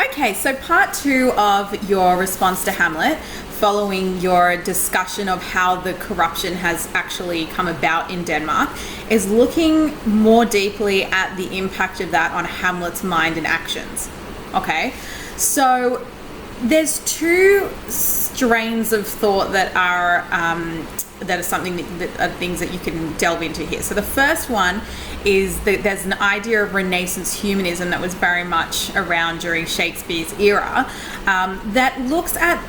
Okay, so part two of your response to Hamlet, following your discussion of how the corruption has actually come about in Denmark, is looking more deeply at the impact of that on Hamlet's mind and actions. Okay, so there's two strains of thought that are something that are things that you can delve into here. So the first one is that there's an idea of Renaissance humanism that was very much around during Shakespeare's era, that looks at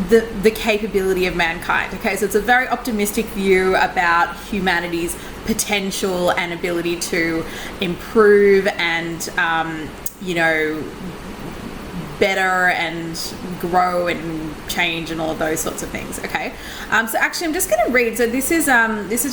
the capability of mankind. Okay, so it's a very optimistic view about humanity's potential and ability to improve and better and grow and change and all of those sorts of things. Okay, so actually I'm just going to read. So this is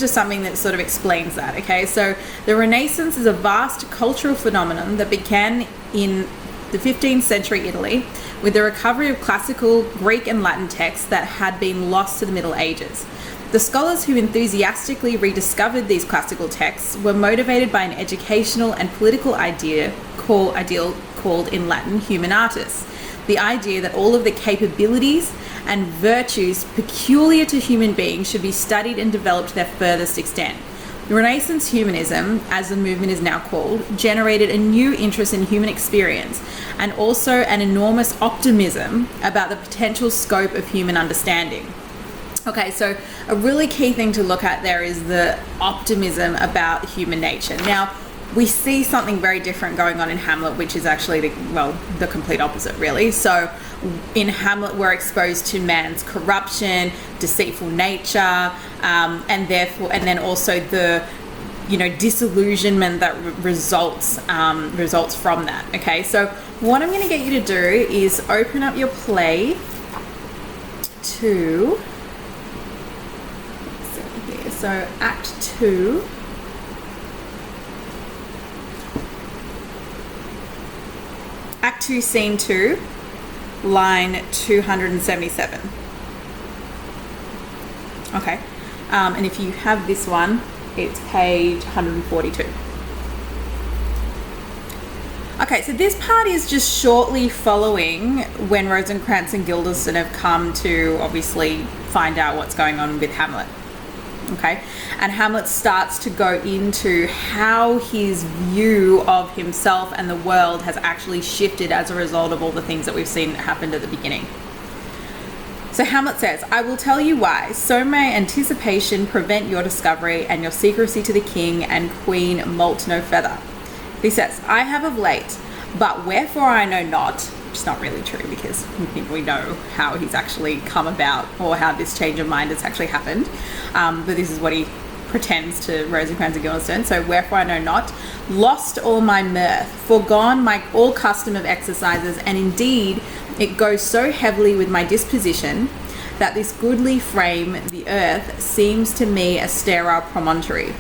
just something that sort of explains that. Okay, so the Renaissance is a vast cultural phenomenon that began in the 15th century Italy with the recovery of classical Greek and Latin texts that had been lost to the Middle Ages. The scholars who enthusiastically rediscovered these classical texts were motivated by an educational and political ideal called in Latin humanatus, the idea that all of the capabilities and virtues peculiar to human beings should be studied and developed to their furthest extent. Renaissance humanism, as the movement is now called, generated a new interest in human experience and also an enormous optimism about the potential scope of human understanding. Okay, so a really key thing to look at there is the optimism about human nature. Now, we see something very different going on in Hamlet, which is actually the complete opposite, really. So in Hamlet, we're exposed to man's corruption, deceitful nature, and then also the disillusionment that results from that. Okay, so what I'm going to get you to do is open up your play to, so Act 2. Act 2, Scene 2, line 277. Okay, and if you have this one, it's page 142. Okay, so this part is just shortly following when Rosencrantz and Guildenstern have come to obviously find out what's going on with Hamlet. Okay, and Hamlet starts to go into how his view of himself and the world has actually shifted as a result of all the things that we've seen that happened at the beginning. So Hamlet says, "I will tell you why. So may anticipation prevent your discovery, and your secrecy to the king and queen moult no feather." He says, "I have of late, but wherefore I know not," which is not really true because I think we know how he's actually come about or how this change of mind has actually happened. But this is what he pretends to Rosencrantz and Guildenstern. So, "Wherefore I know not, lost all my mirth, forgone my all custom of exercises, and indeed it goes so heavily with my disposition that this goodly frame, the earth, seems to me a sterile promontory."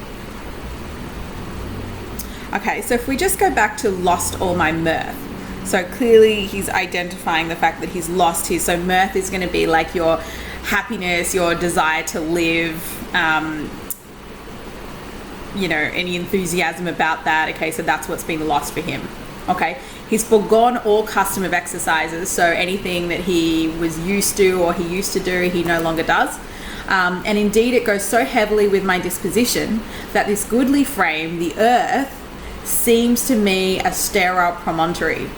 Okay, so if we just go back to lost all my mirth. So clearly he's identifying the fact that he's lost his, so mirth is going to be like your happiness, your desire to live, any enthusiasm about that. Okay, so that's what's been lost for him. Okay, he's forgone all custom of exercises, so anything that he was used to or he used to do, he no longer does. And indeed it goes so heavily with my disposition that this goodly frame, the earth, seems to me a sterile promontory.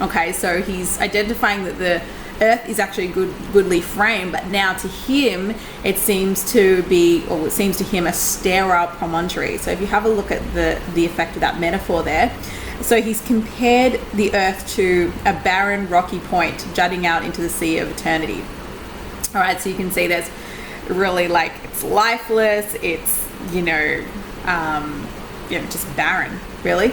Okay, so he's identifying that the earth is actually a goodly frame, but now to him it seems to be, or it seems to him, a sterile promontory. So if you have a look at the effect of that metaphor there, so he's compared the earth to a barren rocky point jutting out into the sea of eternity. All right, so you can see there's really it's lifeless, it's just barren, really.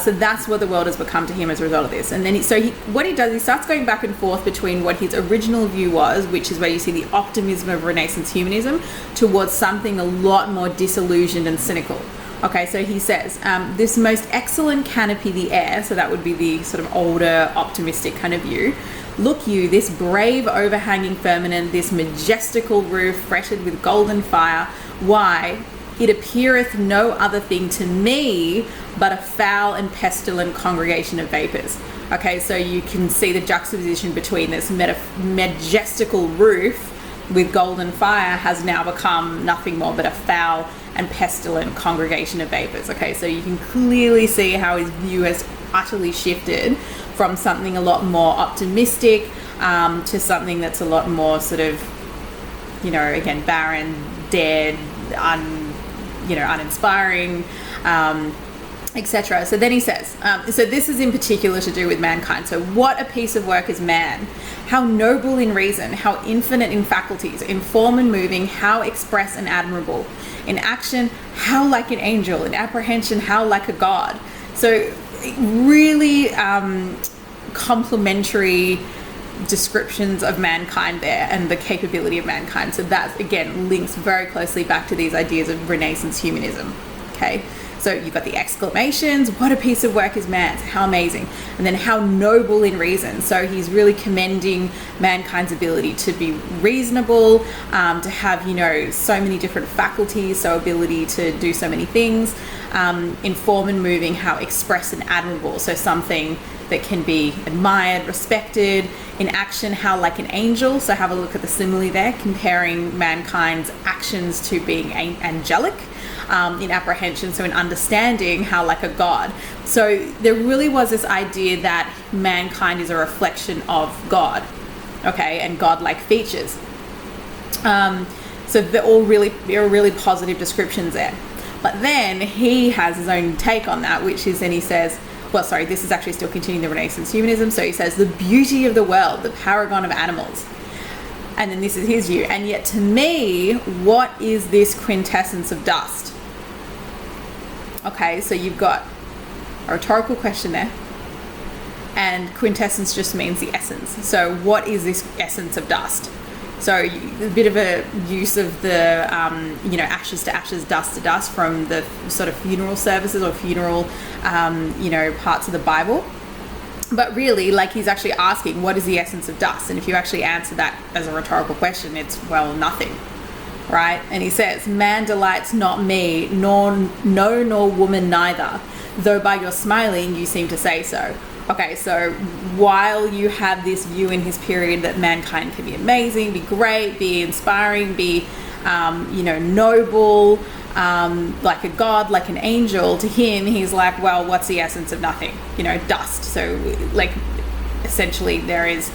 So that's what the world has become to him as a result of this. And then he starts going back and forth between what his original view was, which is where you see the optimism of Renaissance humanism, towards something a lot more disillusioned and cynical. Okay, so he says, "This most excellent canopy the air," so that would be the sort of older, optimistic kind of view. "Look you, this brave overhanging firmament, this majestical roof fretted with golden fire, why, it appeareth no other thing to me but a foul and pestilent congregation of vapors. Okay, so you can see the juxtaposition between this majestical roof with golden fire has now become nothing more but a foul and pestilent congregation of vapors. Okay, so you can clearly see how his view has utterly shifted from something a lot more optimistic to something that's a lot more sort of, again, barren, dead, uninspiring, etc. So then he says, so this is in particular to do with mankind. So what a piece of work is man! How noble in reason, how infinite in faculties, in form and moving, how express and admirable. In action, how like an angel. In apprehension, how like a god. So really complementary descriptions of mankind there and the capability of mankind. So that, again, links very closely back to these ideas of Renaissance humanism. Okay, so you've got the exclamations, what a piece of work is man, how amazing, and then how noble in reason. So he's really commending mankind's ability to be reasonable, to have, so many different faculties, so ability to do so many things, in form and moving, how express and admirable, so something that can be admired, respected. In action, how like an angel, so have a look at the simile there, comparing mankind's actions to being angelic. In apprehension, so in understanding, how like a god. So there really was this idea that mankind is a reflection of God, okay, and God-like features. So they're all really positive descriptions there. But then he has his own take on that, which is, then he says, this is actually still continuing the Renaissance humanism. So he says, the beauty of the world, the paragon of animals. And then this is his view. And yet to me, what is this quintessence of dust? Okay, so you've got a rhetorical question there. And quintessence just means the essence. So what is this essence of dust? So a bit of a use of the, ashes to ashes, dust to dust from the sort of funeral services or funeral, parts of the Bible. But really, like, he's actually asking, what is the essence of dust? And if you actually answer that as a rhetorical question, it's, well, nothing, right? And he says, man delights not me, nor woman neither, though by your smiling you seem to say so. Okay, so while you have this view in his period that mankind can be amazing, be great, be inspiring, be, noble, like a god, like an angel, to him, he's like, well, what's the essence of nothing? Dust. So, like, essentially there is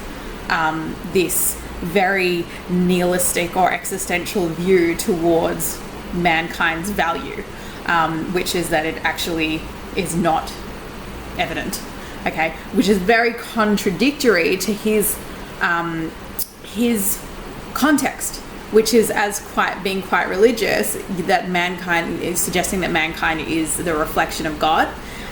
this very nihilistic or existential view towards mankind's value, which is that it actually is not evident. Okay, which is very contradictory to his context, which is being quite religious, that mankind is suggesting that mankind is the reflection of God,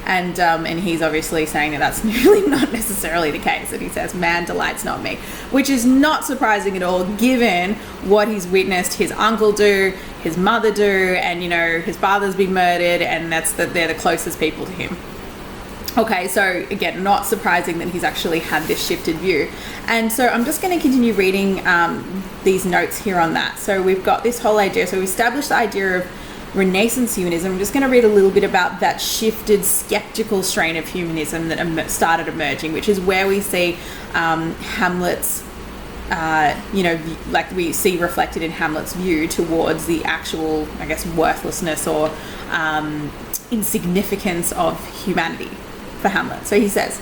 and he's obviously saying that that's really not necessarily the case. And he says, "Man delights not me," which is not surprising at all, given what he's witnessed his uncle do, his mother do, and his father's been murdered, and they're the closest people to him. Okay, so again, not surprising that he's actually had this shifted view. And so I'm just going to continue reading these notes here on that. So we've got this whole idea. So we established the idea of Renaissance humanism. I'm just going to read a little bit about that shifted skeptical strain of humanism that started emerging, which is where we see Hamlet's, like we see reflected in Hamlet's view towards the actual, I guess, worthlessness or insignificance of humanity. For Hamlet. So he says,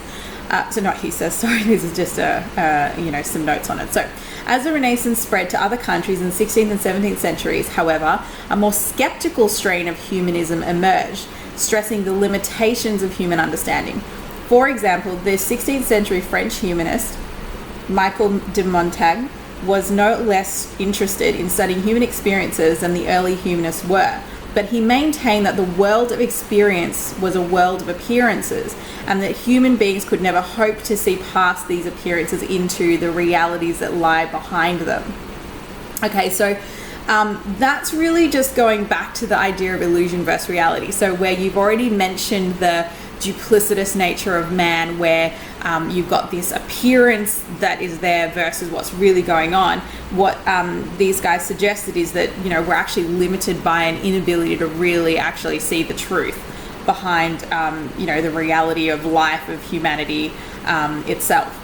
this is just some notes on it. So as the Renaissance spread to other countries in the 16th and 17th centuries, however, a more skeptical strain of humanism emerged, stressing the limitations of human understanding. For example, the 16th century French humanist Michel de Montaigne was no less interested in studying human experiences than the early humanists were. But he maintained that the world of experience was a world of appearances, and that human beings could never hope to see past these appearances into the realities that lie behind them. Okay, so that's really just going back to the idea of illusion versus reality. So where you've already mentioned the duplicitous nature of man, where you've got this appearance that is there versus what's really going on. What these guys suggested is that, you know, we're actually limited by an inability to really actually see the truth behind, you know, the reality of life, of humanity itself.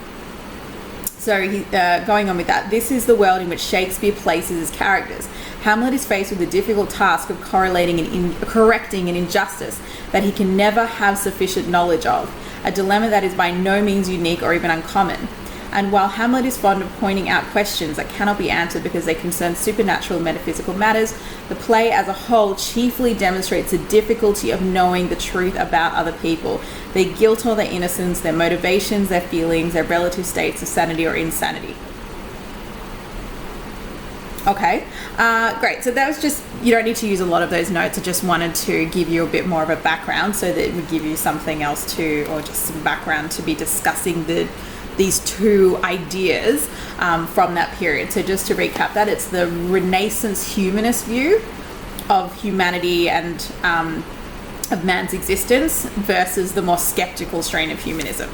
So going on with that, this is the world in which Shakespeare places his characters. Hamlet is faced with the difficult task of correlating and correcting an injustice that he can never have sufficient knowledge of, a dilemma that is by no means unique or even uncommon. And while Hamlet is fond of pointing out questions that cannot be answered because they concern supernatural metaphysical matters, the play as a whole chiefly demonstrates the difficulty of knowing the truth about other people, their guilt or their innocence, their motivations, their feelings, their relative states of sanity or insanity. Okay, great. So that was just, you don't need to use a lot of those notes. I just wanted to give you a bit more of a background so that it would give you something else to, or just some background to be discussing these two ideas from that period. So just to recap that, it's the Renaissance humanist view of humanity and of man's existence versus the more skeptical strain of humanism.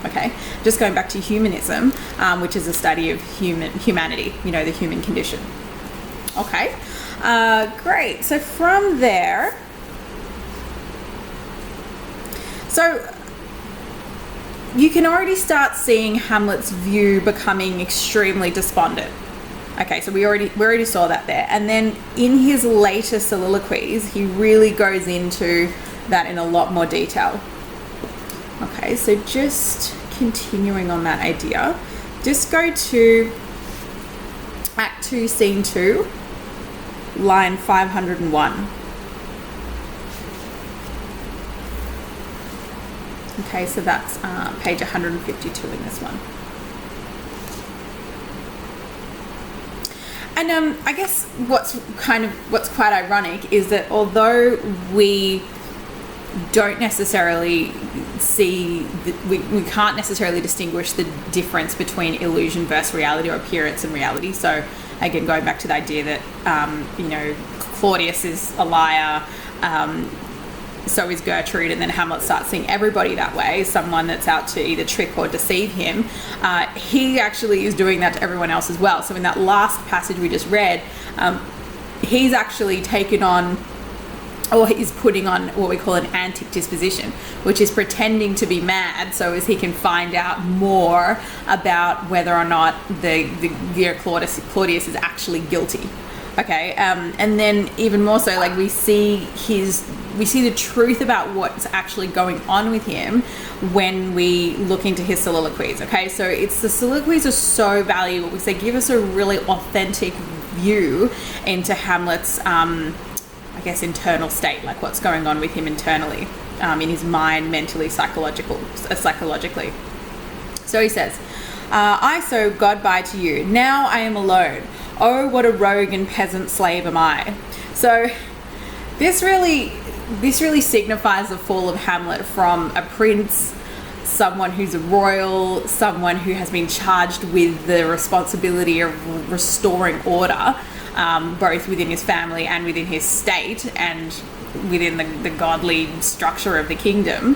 Okay, just going back to humanism, which is a study of humanity, you know, the human condition. Okay, great. So from there, so you can already start seeing Hamlet's view becoming extremely despondent. Okay, so we already saw that there. And then in his later soliloquies, he really goes into that in a lot more detail. Okay, so just continuing on that idea, just go to Act 2, Scene 2, line 501. Okay, so that's page 152 in this one. And I guess what's quite ironic is that although we don't necessarily see, we can't necessarily distinguish the difference between illusion versus reality, or appearance and reality. So again, going back to the idea that, you know, Claudius is a liar, so is Gertrude, and then Hamlet starts seeing everybody that way, someone that's out to either trick or deceive him. He actually is doing that to everyone else as well. So in that last passage we just read, he's actually taken on, or he's putting on what we call an antic disposition, which is pretending to be mad so as he can find out more about whether or not Claudius is actually guilty. Okay, and then even more so, like we see the truth about what's actually going on with him when we look into his soliloquies. Okay, so the soliloquies are so valuable because they give us a really authentic view into Hamlet's, I guess, internal state, like what's going on with him internally, in his mind, mentally, psychologically. So he says, I so God by to you. Now I am alone. Oh, what a rogue and peasant slave am I. So this really signifies the fall of Hamlet from a prince, someone who's a royal, someone who has been charged with the responsibility of restoring order, both within his family and within his state and within the godly structure of the kingdom,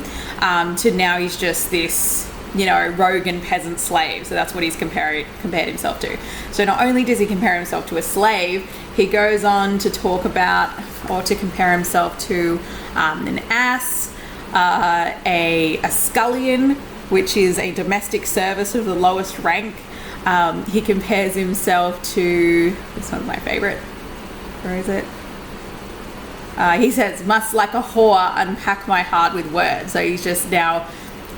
to now he's just this, you know, rogue and peasant slave. So that's what he's compared himself to. So not only does he compare himself to a slave, he goes on to talk about, or to compare himself to an ass, a scullion, which is a domestic service of the lowest rank. He compares himself to, this one's my favorite, where is it? He says, must like a whore unpack my heart with words. So he's just now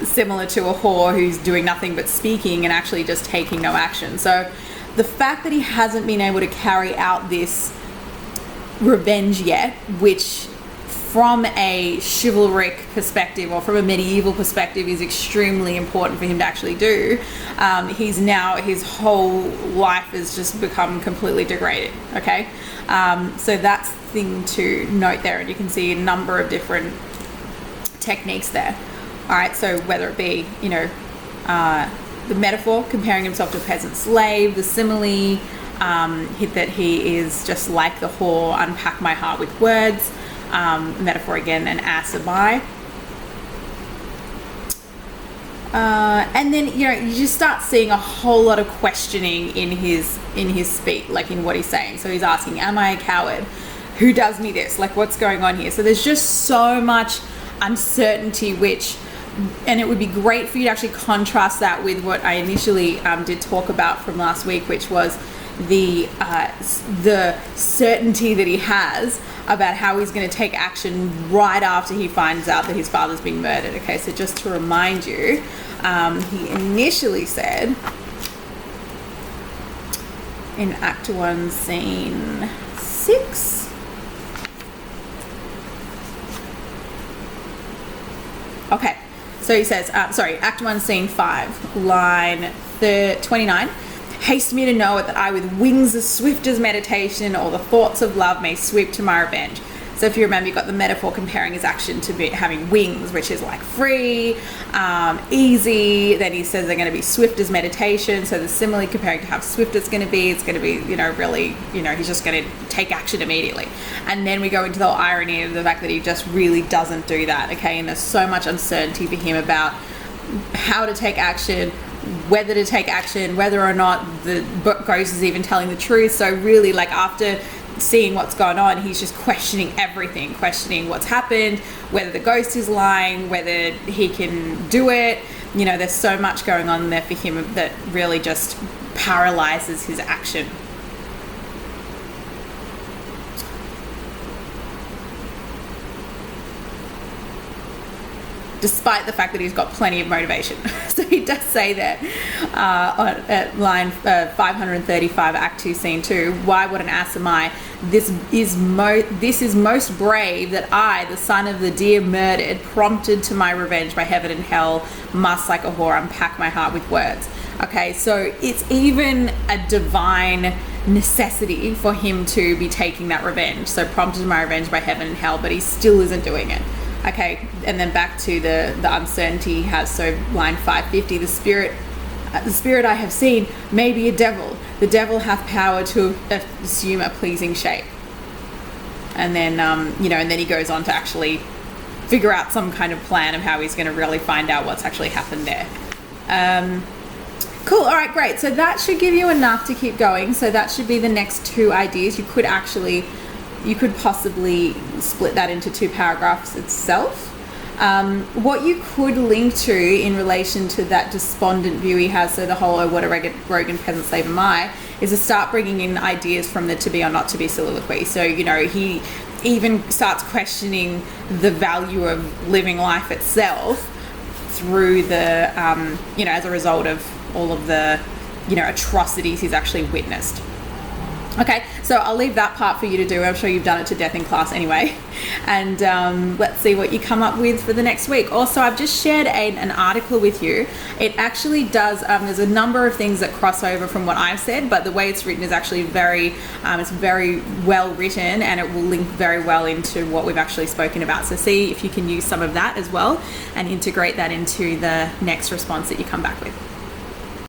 similar to a whore who's doing nothing but speaking and actually just taking no action. So the fact that he hasn't been able to carry out this revenge yet, which from a chivalric perspective or from a medieval perspective is extremely important for him to actually do, his whole life has just become completely degraded. Okay, so that's the thing to note there, and you can see a number of different techniques there. All right, so whether it be, you know, the metaphor, comparing himself to a peasant slave, the simile, that he is just like the whore, unpack my heart with words, metaphor again, an ass am I. And then, you know, you just start seeing a whole lot of questioning in his speech, like in what he's saying. So he's asking, am I a coward? Who does me this? Like, what's going on here? So there's just so much uncertainty, and it would be great for you to actually contrast that with what I initially did talk about from last week, which was the certainty that he has about how he's going to take action right after he finds out that his father's been murdered. Okay, so just to remind you, he initially said in Act 1, Scene 6. Okay, so he says, Act 1, Scene 5, line 29. Haste me to know it, that I with wings as swift as meditation or the thoughts of love may sweep to my revenge. So if you remember, you've got the metaphor comparing his action to having wings, which is like free, easy. Then he says they're going to be swift as meditation. So the simile comparing to how swift it's going to be, you know, really, you know, he's just going to take action immediately. And then we go into the irony of the fact that he just really doesn't do that, okay? And there's so much uncertainty for him about how to take action, whether to take action, whether or not the ghost is even telling the truth. So really, like, after seeing what's going on, he's just questioning everything, questioning what's happened, whether the ghost is lying, whether he can do it. You know, there's so much going on there for him that really just paralyzes his action. Despite the fact that he's got plenty of motivation. So he does say that at line 535, Act 2, Scene 2, why what an ass am I? This is most brave that I, the son of the dear murdered, prompted to my revenge by heaven and hell, must like a whore unpack my heart with words. Okay, so it's even a divine necessity for him to be taking that revenge. So prompted to my revenge by heaven and hell, but he still isn't doing it. Okay, and then back to the uncertainty he has. So line 550, the spirit I have seen may be a devil. The devil hath power to assume a pleasing shape. And then, you know, and then he goes on to actually figure out some kind of plan of how he's going to really find out what's actually happened there. Cool. All right, great. So that should give you enough to keep going. So that should be the next two ideas. You could possibly split that into two paragraphs itself. What you could link to in relation to that despondent view he has, so the whole, oh, what a rogue and peasant slave am I, is to start bringing in ideas from the to be or not to be soliloquy. So, you know, he even starts questioning the value of living life itself through the, you know, as a result of all of the, you know, atrocities he's actually witnessed. Okay, so I'll leave that part for you to do. I'm sure you've done it to death in class anyway. And let's see what you come up with for the next week. Also, I've just shared an article with you. It actually does, there's a number of things that cross over from what I've said, but the way it's written is actually it's very well written, and it will link very well into what we've actually spoken about. So see if you can use some of that as well and integrate that into the next response that you come back with.